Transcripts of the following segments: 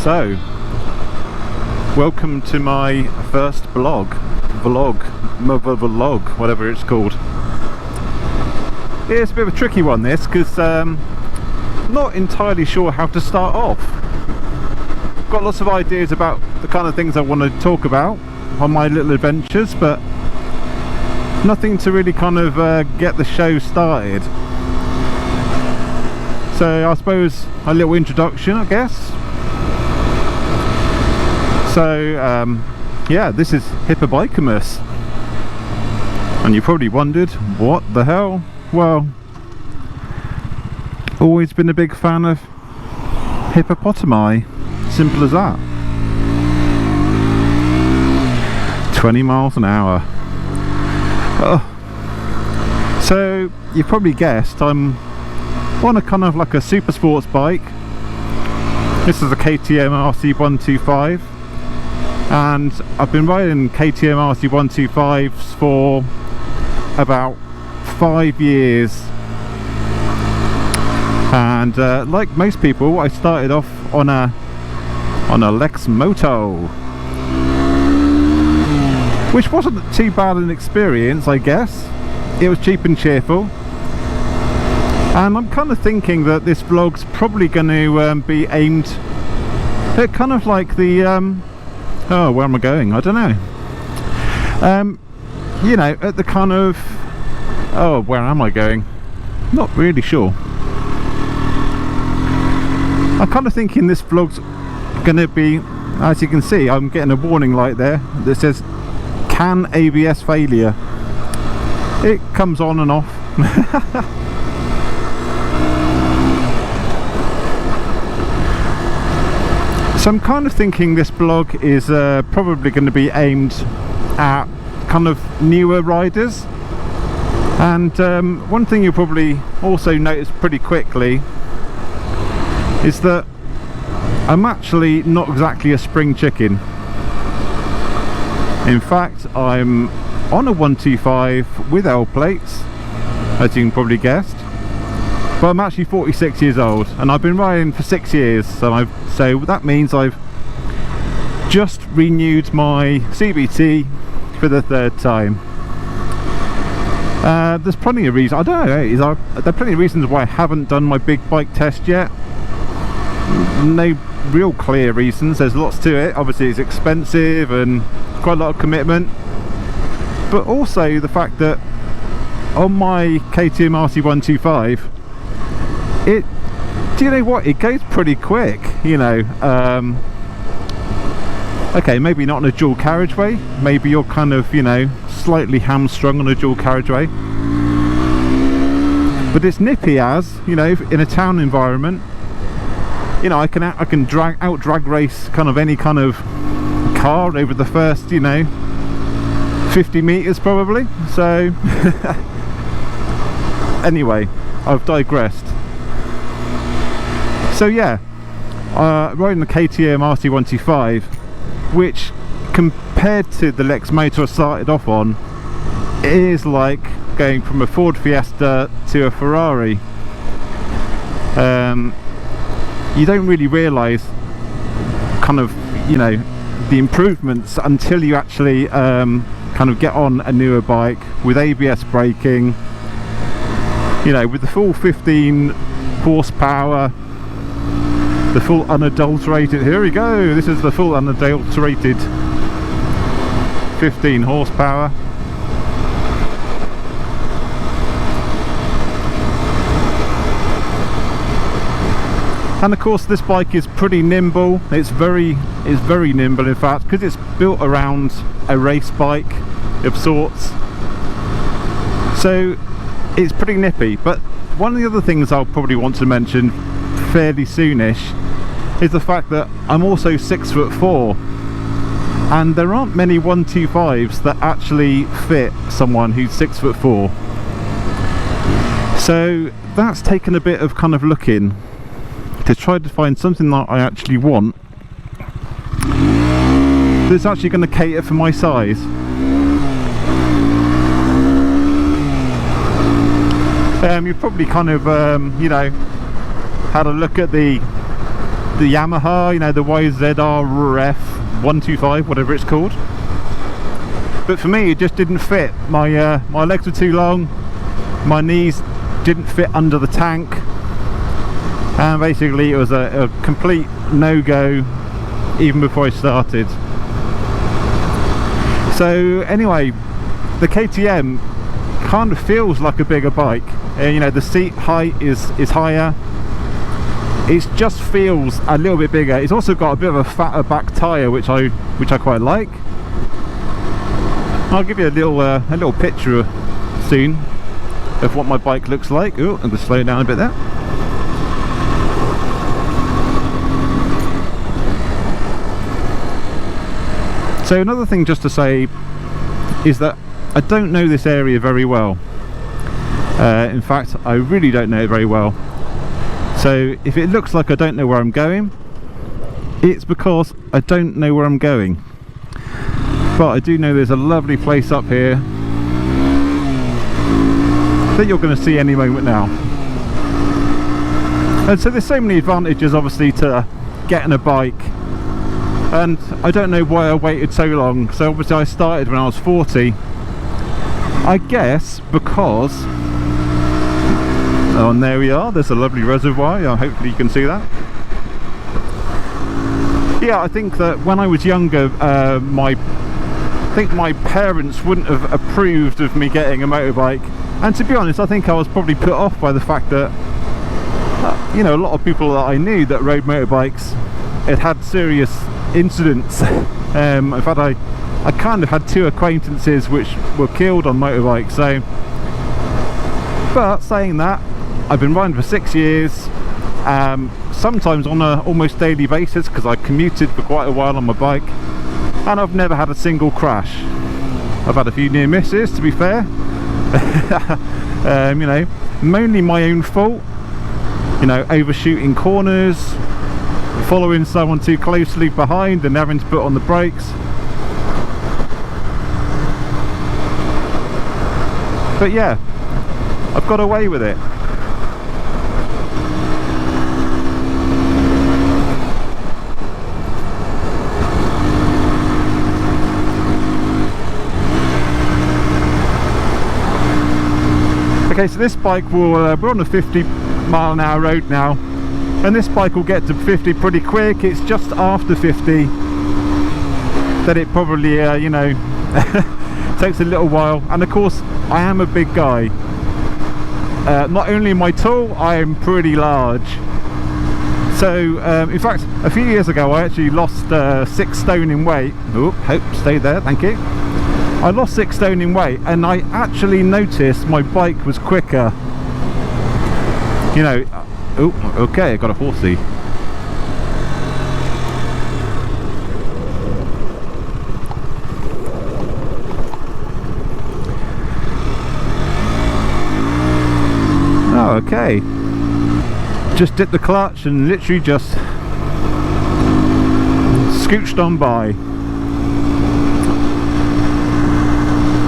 So, welcome to my first vlog, whatever it's called. It's a bit of a tricky one this, because not entirely sure how to start off. Got lots of ideas about the kind of things I want to talk about on my little adventures, but nothing to really kind of get the show started. So I suppose a little introduction, I guess. So yeah, this is Hippobikeamus, and you probably wondered what the hell. Well, always been a big fan of hippopotami, simple as that. 20 miles an hour. Oh. So you probably guessed I'm on a kind of like a super sports bike. This is a KTM RC 125, and I've been riding KTM RC 125s for about 5 years. And like most people, I started off on a Lexmoto, which wasn't too bad an experience, I guess. It was cheap and cheerful. And I'm kind of thinking that this vlog's probably going to be aimed at kind of like the oh, where am I going? I don't know. You know, at the kind of, oh, where am I going? Not really sure. I'm kind of thinking this vlog's going to be, as you can see, I'm getting a warning light there that says can ABS failure. It comes on and off. So I'm kind of thinking this blog is probably going to be aimed at kind of newer riders. And one thing you'll probably also notice pretty quickly is that I'm actually not exactly a spring chicken. In fact, I'm on a 125 with L plates, as you can probably guessed. But I'm actually 46 years old, and I've been riding for 6 years, so that means I've just renewed my CBT for the 3rd time. There's plenty of reasons, I don't know, there are plenty of reasons why I haven't done my big bike test yet. No real clear reasons, there's lots to it. Obviously it's expensive and quite a lot of commitment, but also the fact that on my KTM RC 125, do you know what, it goes pretty quick, you know. Okay, maybe not on a dual carriageway, maybe you're kind of, you know, slightly hamstrung on a dual carriageway, but it's nippy as, you know, in a town environment. You know, I can drag race kind of any kind of car over the first, you know, 50 meters probably. So anyway, I've digressed. So yeah, riding the KTM RC 125, which compared to the Lexmoto I started off on, is like going from a Ford Fiesta to a Ferrari. You don't really realise kind of, you know, the improvements until you actually kind of get on a newer bike with ABS braking, you know, with the full 15 horsepower, the full unadulterated, here we go, this is the full unadulterated 15 horsepower. And of course this bike is pretty nimble. It's very nimble, in fact, because it's built around a race bike of sorts. So it's pretty nippy. But one of the other things I'll probably want to mention fairly soonish is the fact that I'm also 6'4", and there aren't many 125s that actually fit someone who's 6'4". So that's taken a bit of kind of looking to try to find something that I actually want that's actually going to cater for my size. You've probably kind of you know, had a look at the the Yamaha, you know, the YZRF 125, whatever it's called. But for me, it just didn't fit. My my legs were too long, my knees didn't fit under the tank, and basically it was a complete no-go even before I started. So anyway, the KTM kind of feels like a bigger bike. You know, the seat height is higher. It just feels a little bit bigger. It's also got a bit of a fatter back tyre, which I quite like. I'll give you a little picture soon of what my bike looks like. Oh, I'm going to slow it down a bit there. So another thing just to say is that I don't know this area very well. In fact, I really don't know it very well. So if it looks like I don't know where I'm going, it's because I don't know where I'm going. But I do know there's a lovely place up here that you're going to see any moment now. And so there's so many advantages obviously to getting a bike, and I don't know why I waited so long. So obviously I started when I was 40, I guess because, oh, and there we are, there's a lovely reservoir. Yeah, hopefully you can see that. Yeah, I think that when I was younger, I think my parents wouldn't have approved of me getting a motorbike, and to be honest, I think I was probably put off by the fact that you know, a lot of people that I knew that rode motorbikes had serious incidents. In fact, I kind of had 2 acquaintances which were killed on motorbikes. So, but saying that, I've been riding for 6 years, sometimes on a almost daily basis, because I commuted for quite a while on my bike, and I've never had a single crash. I've had a few near misses, to be fair. You know, mainly my own fault. You know, overshooting corners, following someone too closely behind and having to put on the brakes. But yeah, I've got away with it. Okay, so this bike will, we're on a 50-mile-an-hour road now, and this bike will get to 50 pretty quick. It's just after 50 that it probably, you know, takes a little while. And of course, I am a big guy. Not only am I tall, I am pretty large. So, in fact, a few years ago, I actually lost 6 stone in weight. Oh, hope, stay there, thank you. I lost 6 stone in weight, and I actually noticed my bike was quicker. You know, oh, okay, I got a horsey. Oh, okay. Just dipped the clutch and literally just scooched on by.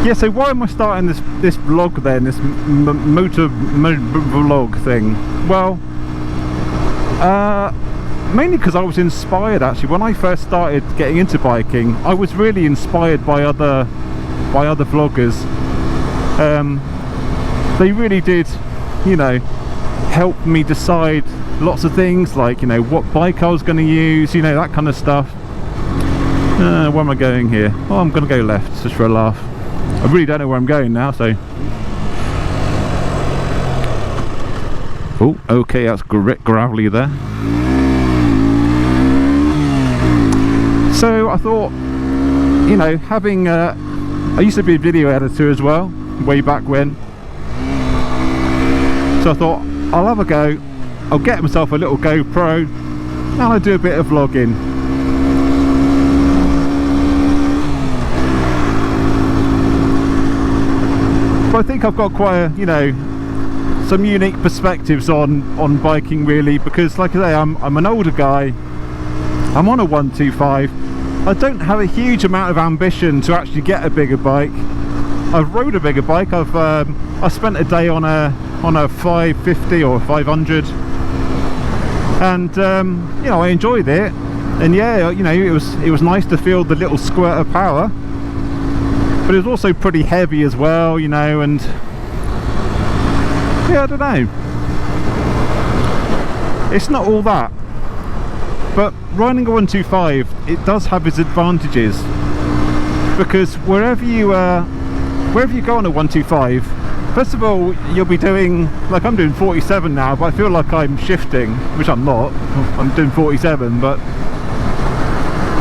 Yeah, so why am I starting this vlog then, this motor vlog thing? Well, mainly because I was inspired actually. When I first started getting into biking, I was really inspired by other vloggers. They really did, you know, help me decide lots of things, like, you know, what bike I was going to use, you know, that kind of stuff. Where am I going here? Oh, I'm going to go left just for a laugh. I really don't know where I'm going now, so. Oh, okay, that's gravelly there. So I thought, you know, having I used to be a video editor as well, way back when. So I thought, I'll have a go, I'll get myself a little GoPro, and I'll do a bit of vlogging. But I think I've got quite a, you know, some unique perspectives on biking really, because like I say, I'm an older guy, I'm on a 125, I don't have a huge amount of ambition to actually get a bigger bike. I've rode a bigger bike, I spent a day on a 550 or 500, and you know, I enjoyed it. And yeah, you know, it was nice to feel the little squirt of power, but it was also pretty heavy as well, you know. And yeah, I don't know, it's not all that, but riding a 125, it does have its advantages, because wherever you go on a 125, first of all, you'll be doing, like I'm doing 47 now, but I feel like I'm shifting, which I'm not. I'm doing 47, but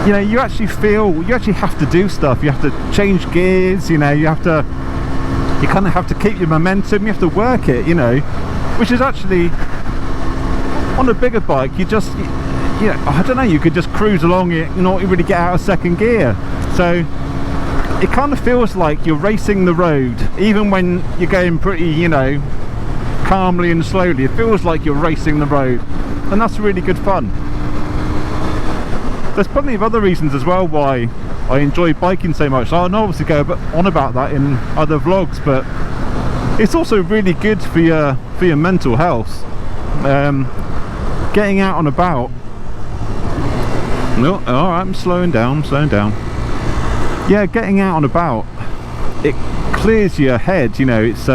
you know, you actually have to do stuff. You have to change gears, you know, you kind of have to keep your momentum, you have to work it, you know, which is actually, on a bigger bike, you know, I don't know, you could just cruise along it, you not really get out of second gear. So it kind of feels like you're racing the road, even when you're going pretty, you know, calmly and slowly. It feels like you're racing the road, and that's really good fun. There's plenty of other reasons as well why I enjoy biking so much. I'll obviously go on about that in other vlogs, but it's also really good for your mental health. Getting out and about. No, alright, I'm slowing down. Yeah, getting out and about, it clears your head, you know. It's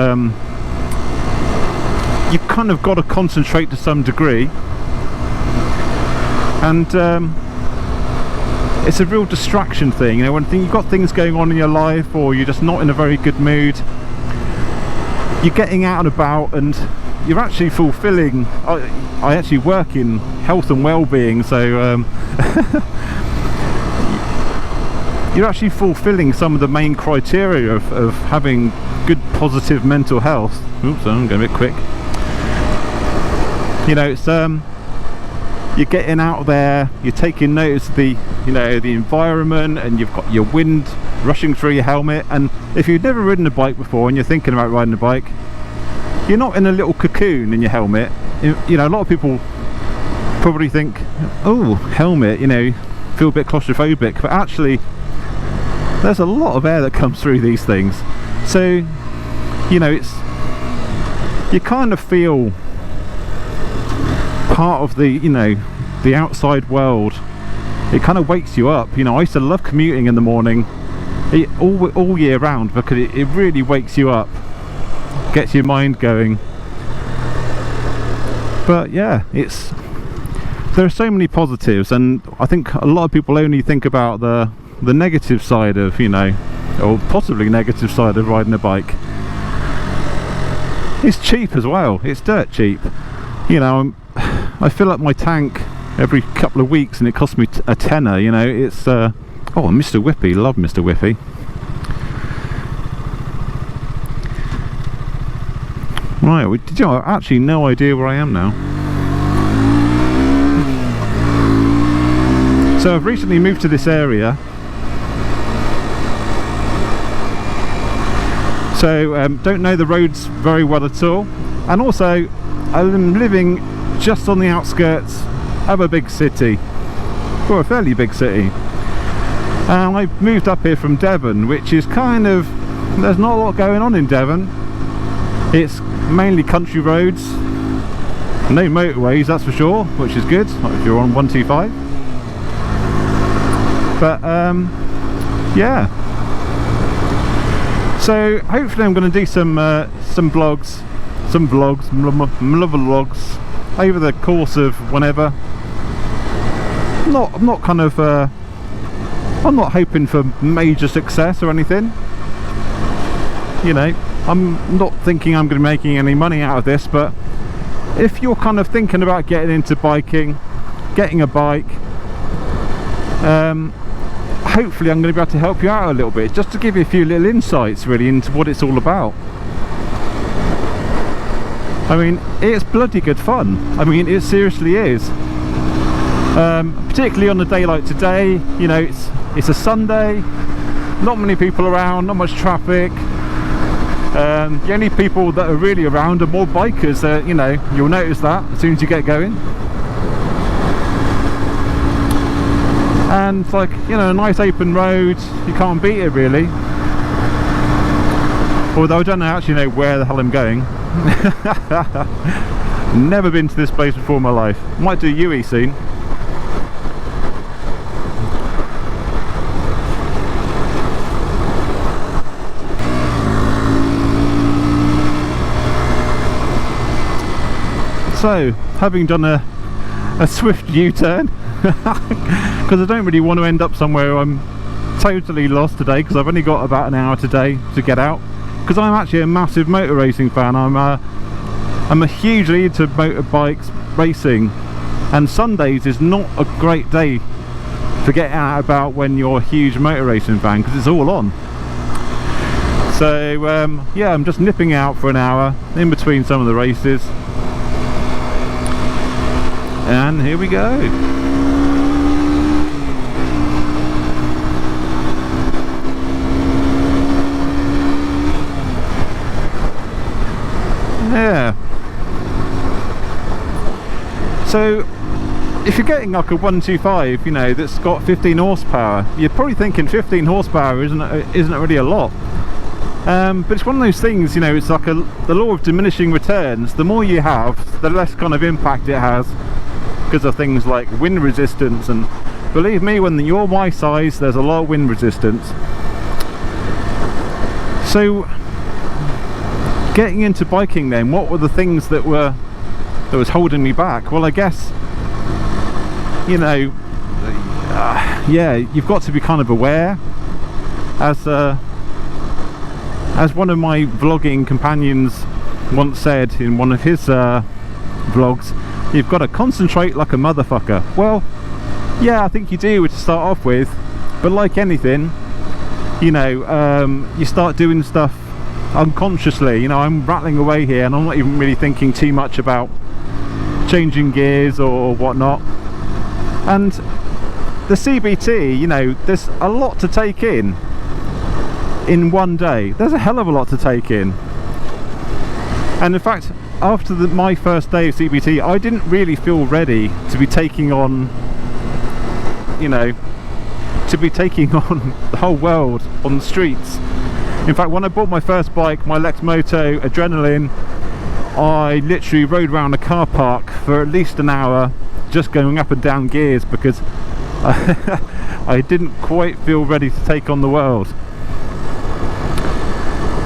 you've kind of got to concentrate to some degree, and it's a real distraction thing, you know, when you've got things going on in your life, or you're just not in a very good mood, you're getting out and about, and you're actually fulfilling. I actually work in health and well-being, so you're actually fulfilling some of the main criteria of having good positive mental health. Oops, I'm going a bit quick. You know, it's you're getting out there, you're taking notice of the, you know, the environment, and you've got your wind rushing through your helmet. And if you've never ridden a bike before and you're thinking about riding a bike, you're not in a little cocoon in your helmet. You know, a lot of people probably think, oh, helmet, you know, feel a bit claustrophobic, but actually there's a lot of air that comes through these things. So, you know, you kind of feel part of the, you know, the outside world. It kind of wakes you up. You know, I used to love commuting in the morning all year round, because it really wakes you up, gets your mind going. But yeah, there are so many positives, and I think a lot of people only think about the negative side of, you know, or possibly negative side of riding a bike. It's cheap as well. It's dirt cheap. You know, I fill up my tank every couple of weeks and it costs me a tenner, you know. It's oh, Mr. Whippy, love Mr. Whippy. Right, did you know, actually no idea where I am now. So I've recently moved to this area, so don't know the roads very well at all, and also I'm living just on the outskirts of a big city, or a fairly big city, and I've moved up here from Devon, which is kind of, there's not a lot going on in Devon. It's mainly country roads, no motorways, that's for sure, which is good if you're on 125. But yeah, so hopefully I'm going to do some vlogs over the course of whenever. I'm not kind of I'm not hoping for major success or anything, you know. I'm not thinking I'm going to be making any money out of this, but if you're kind of thinking about getting into biking, getting a bike, hopefully I'm going to be able to help you out a little bit, just to give you a few little insights really into what it's all about. I mean, it's bloody good fun. I mean, it seriously is. Particularly on a day like today, you know, it's a Sunday, not many people around, not much traffic. The only people that are really around are more bikers. You know, you'll notice that as soon as you get going. And it's like, you know, a nice open road, you can't beat it really. Although I don't actually know where the hell I'm going. Never been to this place before in my life. Might do UE soon. So, having done a swift U-turn, because I don't really want to end up somewhere I'm totally lost today, because I've only got about an hour today to get out, because I'm actually a massive motor racing fan. I'm a hugely into motorbikes racing, and Sundays is not a great day to get out about when you're a huge motor racing fan, because it's all on. So yeah, I'm just nipping out for an hour in between some of the races. And here we go. Yeah. So if you're getting like a 125, you know, that's got 15 horsepower, you're probably thinking 15 horsepower isn't really a lot. But it's one of those things, you know, it's like the law of diminishing returns. The more you have, the less kind of impact it has, because of things like wind resistance. And believe me, when you're my size, there's a lot of wind resistance. So getting into biking then, what were the things that was holding me back? Well, I guess, you know, yeah, you've got to be kind of aware. As one of my vlogging companions once said in one of his vlogs, you've got to concentrate like a motherfucker. Well, yeah, I think you do to start off with, but like anything, you know, you start doing stuff unconsciously. You know, I'm rattling away here and I'm not even really thinking too much about changing gears or whatnot. And the CBT, you know, there's a lot to take in one day. There's a hell of a lot to take in. And in fact, after my first day of CBT, I didn't really feel ready to be taking on, you know, to be taking on the whole world on the streets. In fact, when I bought my first bike, my Lexmoto Adrenaline, I literally rode around a car park for at least an hour just going up and down gears, because I didn't quite feel ready to take on the world.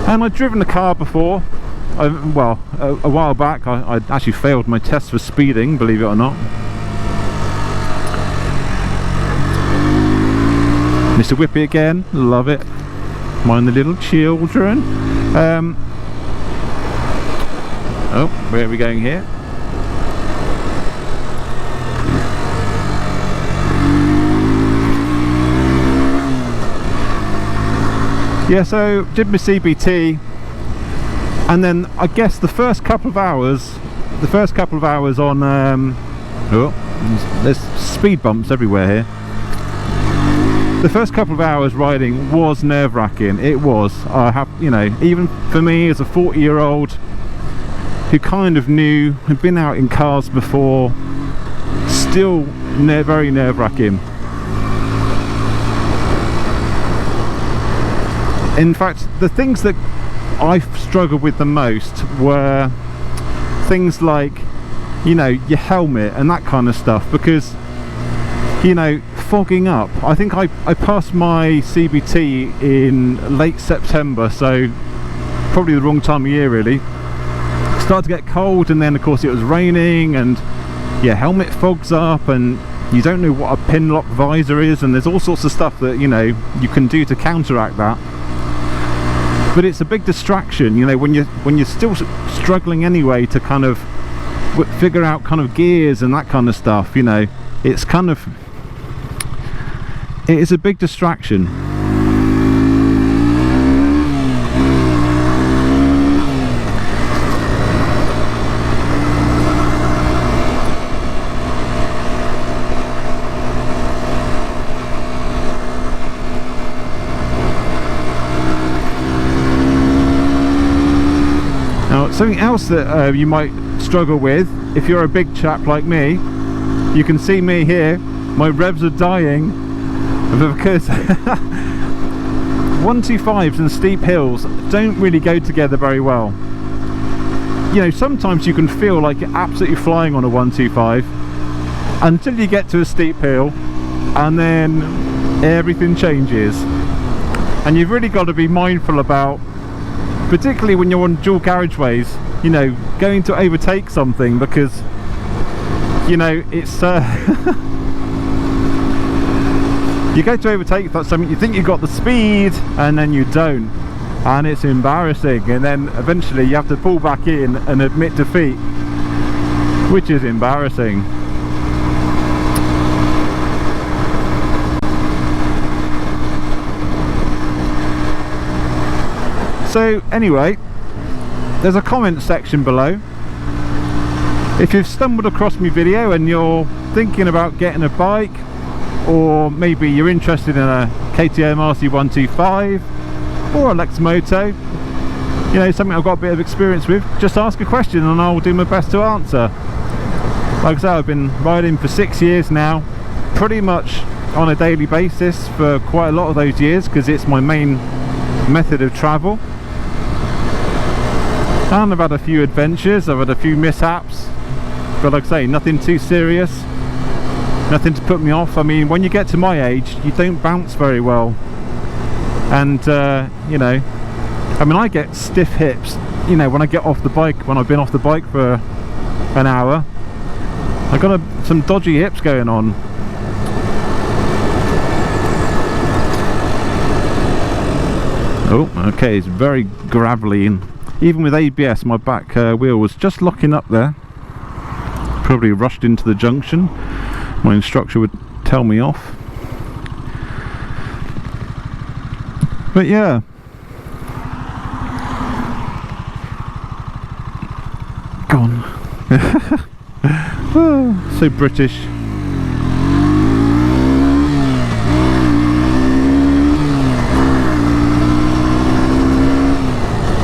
And I'd driven a car before. Well, a while back I actually failed my test for speeding, believe it or not. Mr. Whippy again, love it. Mind the little children. Oh, where are we going here? Yeah, so did my CBT, and then I guess the first couple of hours on oh, there's speed bumps everywhere here. The first couple of hours riding was nerve-wracking. It was. I have, you know, even for me as a 40-year-old who kind of had been out in cars before, still very nerve-wracking. In fact, the things that I struggled with the most were things like, you know, your helmet and that kind of stuff, because, you know, fogging up. I think I passed my CBT in late September, so probably the wrong time of year really. It started to get cold, and then of course it was raining, and yeah, helmet fogs up, and you don't know what a pin lock visor is, and there's all sorts of stuff that, you know, you can do to counteract that. But it's a big distraction, you know, when you're still struggling anyway to kind of figure out kind of gears and that kind of stuff, you know, it's kind of, it is a big distraction. Now, something else that you might struggle with if you're a big chap like me, you can see me here, my revs are dying because 125s and steep hills don't really go together very well. you know, sometimes you can feel like you're absolutely flying on a 125 until you get to a steep hill, and then everything changes. And you've really got to be mindful about, particularly when you're on dual garageways, you know, going to overtake something, because you know it's you go to overtake something, you think you've got the speed, and then you don't, and it's embarrassing, and then eventually you have to pull back in and admit defeat, which is embarrassing. So anyway, there's a comment section below. If you've stumbled across my video and you're thinking about getting a bike, or maybe you're interested in a KTM RC 125 or a Lexmoto, you know, something I've got a bit of experience with, just ask a question and I'll do my best to answer. Like I said, I've been riding for 6 years now, pretty much on a daily basis for quite a lot of those years, because it's my main method of travel. And I've had a few adventures, I've had a few mishaps, but like I say, nothing too serious, nothing to put me off. I mean, when you get to my age, you don't bounce very well, and you know, I mean, I get stiff hips, you know, when I get off the bike, when I've been off the bike for an hour, I've got some dodgy hips going on. Oh, okay, it's very gravelly, and even with ABS, my back wheel was just locking up there. Probably rushed into the junction. My instructor would tell me off. But yeah. Gone. Oh, so British.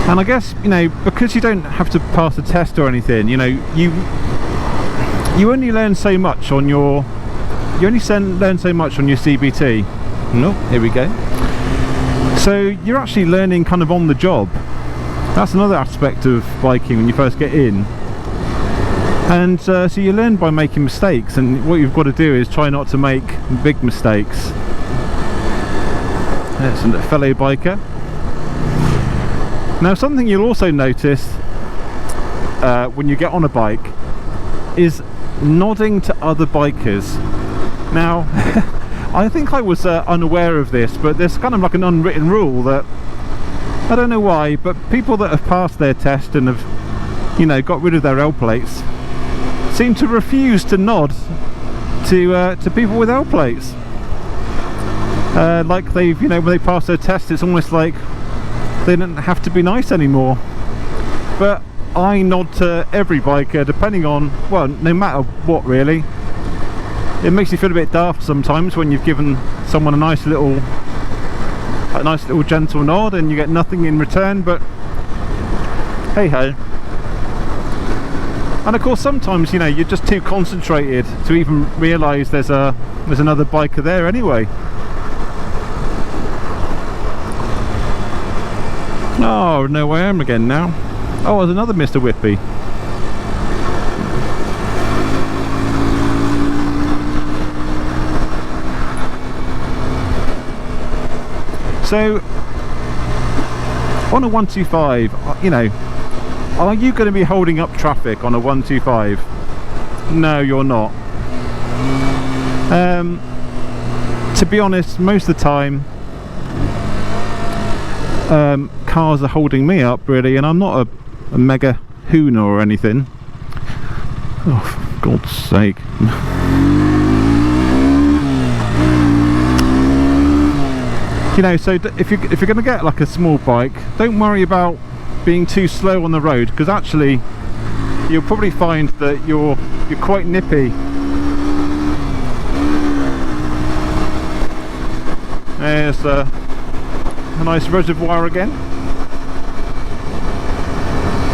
And I guess, you know, because you don't have to pass a test or anything, you know, you only learn so much on your, learn so much on your CBT. No, here we go. So you're actually learning kind of on the job. That's another aspect of biking when you first get in. And so you learn by making mistakes, and what you've got to do is try not to make big mistakes. There's a fellow biker. Now, something you'll also notice when you get on a bike is nodding to other bikers. Now, I think I was unaware of this, but there's kind of like an unwritten rule that, I don't know why, but people that have passed their test and have, you know, got rid of their L plates seem to refuse to nod to people with L plates. Like they've, you know, when they pass their test, it's almost like they don't have to be nice anymore. But I nod to every biker, depending on, well, no matter what really. It makes you feel a bit daft sometimes when you've given someone a nice little gentle nod and you get nothing in return, but hey ho. And of course sometimes, you know, you're just too concentrated to even realise there's another biker there anyway. Oh, no, I am again now. Oh, there's another Mr. Whippy. So, on a 125, you know, are you going to be holding up traffic on a 125? No, you're not. To be honest, most of the time, cars are holding me up really, and I'm not a mega hooner or anything. Oh, for God's sake. You know, so if you're going to get like a small bike, don't worry about being too slow on the road, because actually you'll probably find that you're quite nippy. There's a nice reservoir again.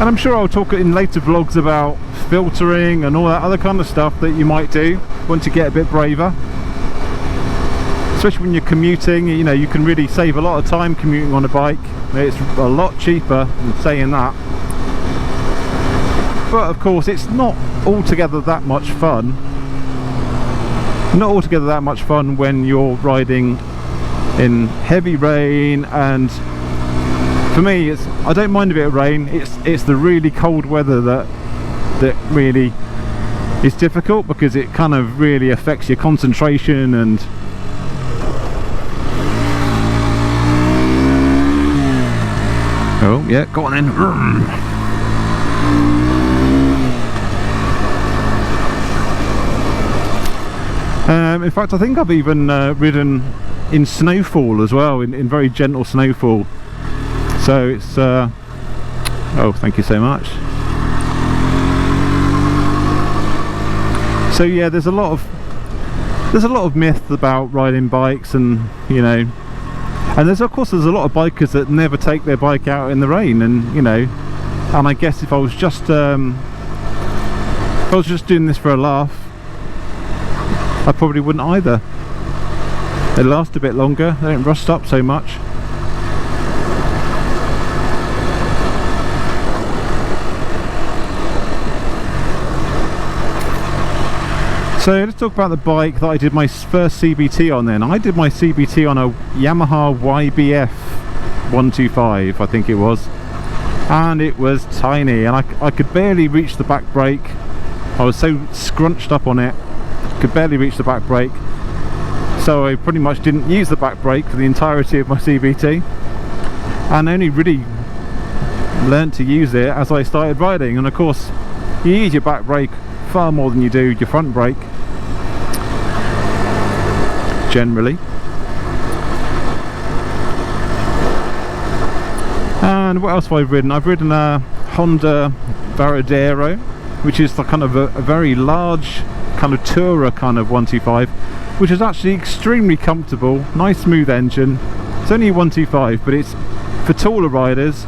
And I'm sure I'll talk in later vlogs about filtering and all that other kind of stuff that you might do once you get a bit braver. Especially when you're commuting, you know, you can really save a lot of time commuting on a bike. It's a lot cheaper than saying that. but of course it's not altogether that much fun. Not altogether that much fun when you're riding in heavy rain, and for me I don't mind a bit of rain. It's the really cold weather that really is difficult, because it kind of really affects your concentration. And oh yeah, go on then. In fact, I think I've even ridden in snowfall as well, in very gentle snowfall. So it's oh, thank you so much. So yeah, there's a lot of myth about riding bikes, and you know, and there's of course a lot of bikers that never take their bike out in the rain, and you know, and I guess if I was just doing this for a laugh, I probably wouldn't either. They last a bit longer, they don't rust up so much. So let's talk about the bike that I did my first CBT on then. I did my CBT on a Yamaha YBF 125, I think it was. And it was tiny, and I could barely reach the back brake. I was so scrunched up on it, could barely reach the back brake. So I pretty much didn't use the back brake for the entirety of my CBT. And only really learnt to use it as I started riding. And of course, you use your back brake far more than you do your front brake, generally. And what else have I ridden? I've ridden a Honda Varadero, which is the kind of a very large kind of tourer kind of 125, which is actually extremely comfortable, nice smooth engine. It's only a 125, but it's for taller riders.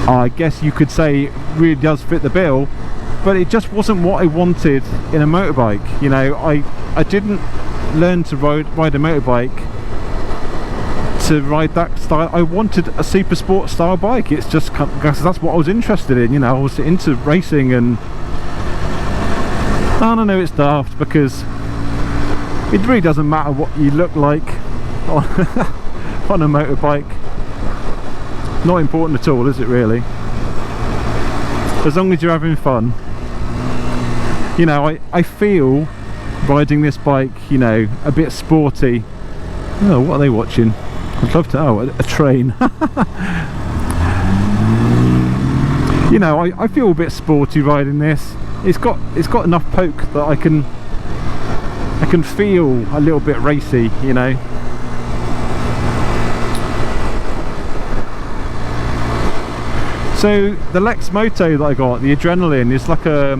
I guess you could say it really does fit the bill. But it just wasn't what I wanted in a motorbike. You know, I didn't learn to ride a motorbike to ride that style. I wanted a super sport style bike. It's just, because that's what I was interested in. You know, I was into racing, and I don't know, it's daft, because it really doesn't matter what you look like on a motorbike. Not important at all, is it really? As long as you're having fun. You know, I feel riding this bike, you know, a bit sporty. Oh, what are they watching? I'd love to. Oh, a train. You know, I feel a bit sporty riding this. It's got enough poke that I can feel a little bit racy, you know. So the Lexmoto that I got, the Adrenaline, is like a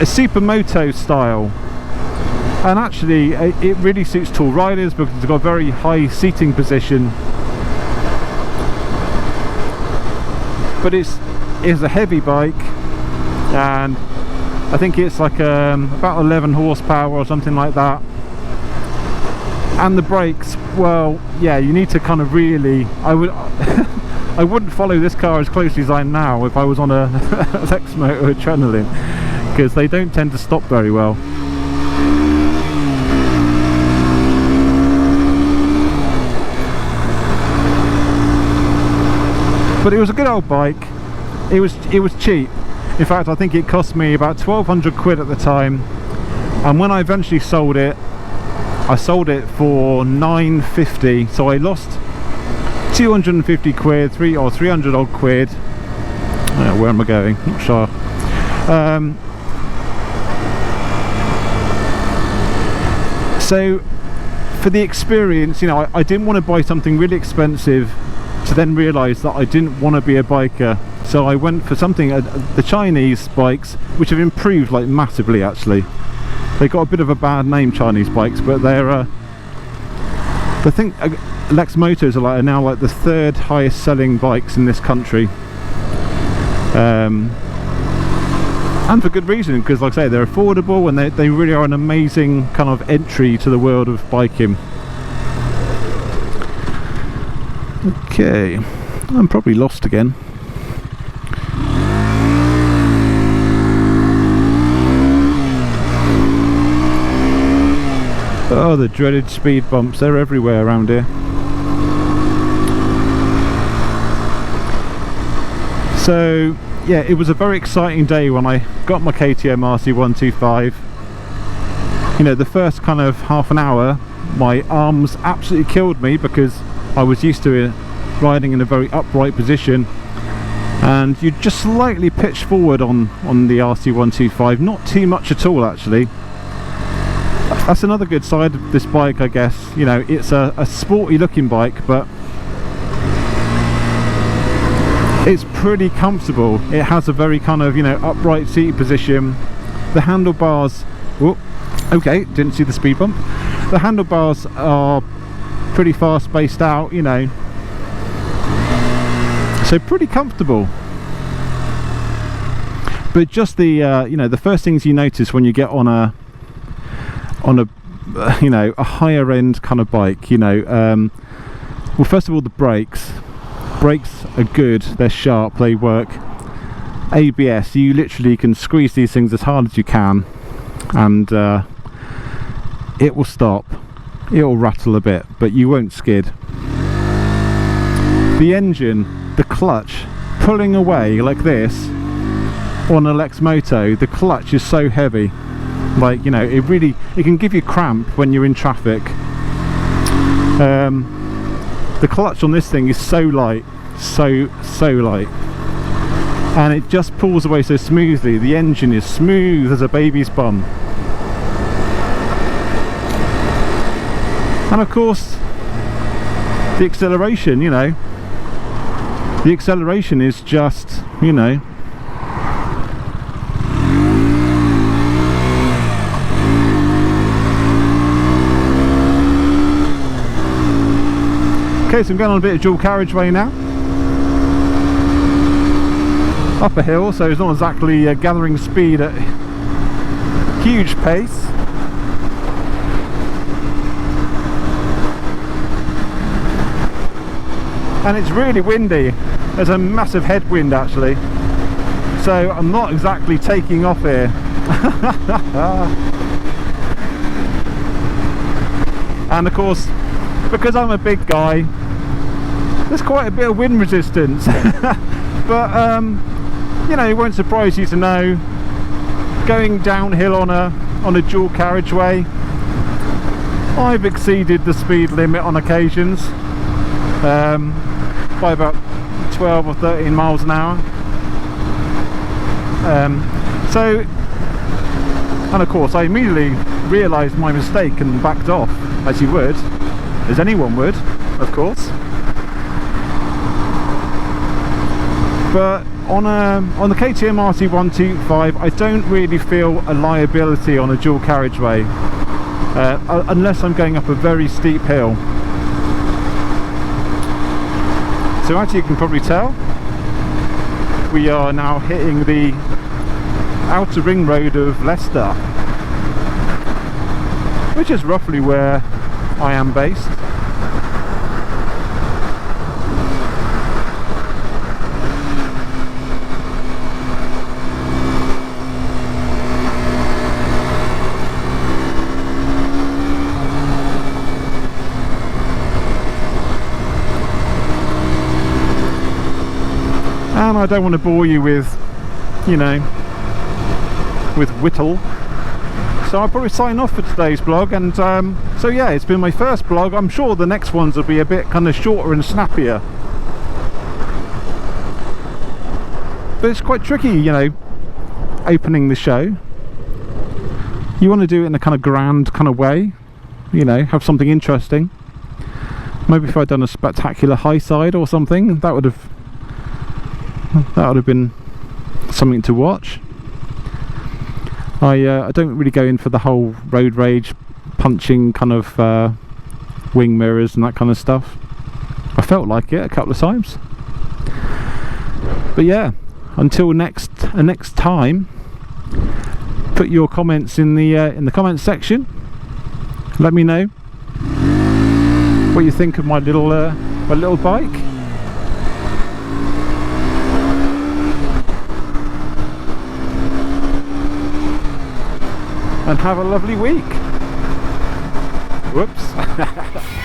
supermoto style, and actually it really suits tall riders because it's got a very high seating position, but it's a heavy bike, and I think it's like about 11 horsepower or something like that. And the brakes, well, yeah, you need to kind of really, I wouldn't follow this car as closely as I am now if I was on a Lexmoto Adrenaline, because they don't tend to stop very well. But it was a good old bike. It was cheap. In fact, I think it cost me about 1,200 quid at the time, and when I eventually sold it, I sold it for 950, so I lost 250 quid, 300 odd quid. Where am I going? Not sure. So for the experience, you know, I didn't want to buy something really expensive to then realise that I didn't want to be a biker. So I went for something, the Chinese bikes, which have improved like massively actually. They got a bit of a bad name, Chinese bikes, but they're I think Lexmotos are now like the 3rd highest selling bikes in this country, and for good reason, because like I say, they're affordable, and they really are an amazing kind of entry to the world of biking. Okay, I'm probably lost again. Oh, the dreaded speed bumps, they're everywhere around here. So yeah, it was a very exciting day when I got my KTM RC 125. You know, the first kind of half an hour my arms absolutely killed me because I was used to it riding in a very upright position, and you just slightly pitch forward on the RC 125, not too much at all actually. That's another good side of this bike, I guess. You know, it's a sporty looking bike, but it's pretty comfortable. It has a very kind of, you know, upright seat position. The handlebars, whoop, okay, didn't see the speed bump. The handlebars are pretty far spaced out, you know, so pretty comfortable. But just the you know, the first things you notice when you get on a you know, a higher end kind of bike, you know, well, first of all, the brakes are good, they're sharp, they work. ABS, you literally can squeeze these things as hard as you can and it will stop. It will rattle a bit, but you won't skid. The engine, the clutch, pulling away like this on a Lexmoto, the clutch is so heavy. Like, you know, it can give you cramp when you're in traffic. The clutch on this thing is so light, so light, and it just pulls away so smoothly. The engine is smooth as a baby's bum. And of course, the acceleration, you know, the acceleration is just, you know, okay, so I'm going on a bit of dual carriageway now. Up a hill, so it's not exactly gathering speed at huge pace. And it's really windy. There's a massive headwind actually, so I'm not exactly taking off here. And of course, because I'm a big guy, there's quite a bit of wind resistance. But you know, it won't surprise you to know, going downhill on a dual carriageway, I've exceeded the speed limit on occasions by about 12 or 13 miles an hour. So, and of course I immediately realised my mistake and backed off, as you would, as anyone would, of course. But on the KTM RC 125, I don't really feel a liability on a dual carriageway, unless I'm going up a very steep hill. So as you can probably tell, we are now hitting the outer ring road of Leicester, which is roughly where I am based. And I don't want to bore you with, you know, with whittle, so I'll probably sign off for today's vlog. And so yeah, it's been my first vlog. I'm sure the next ones will be a bit kind of shorter and snappier, but it's quite tricky, you know, opening the show. You want to do it in a kind of grand kind of way, you know, have something interesting. Maybe if I'd done a spectacular high side or something, that would have been something to watch. I don't really go in for the whole road rage, punching kind of wing mirrors and that kind of stuff. I felt like it a couple of times, but yeah, until next time, put your comments in the comments section. Let me know what you think of my little bike. And have a lovely week. Whoops.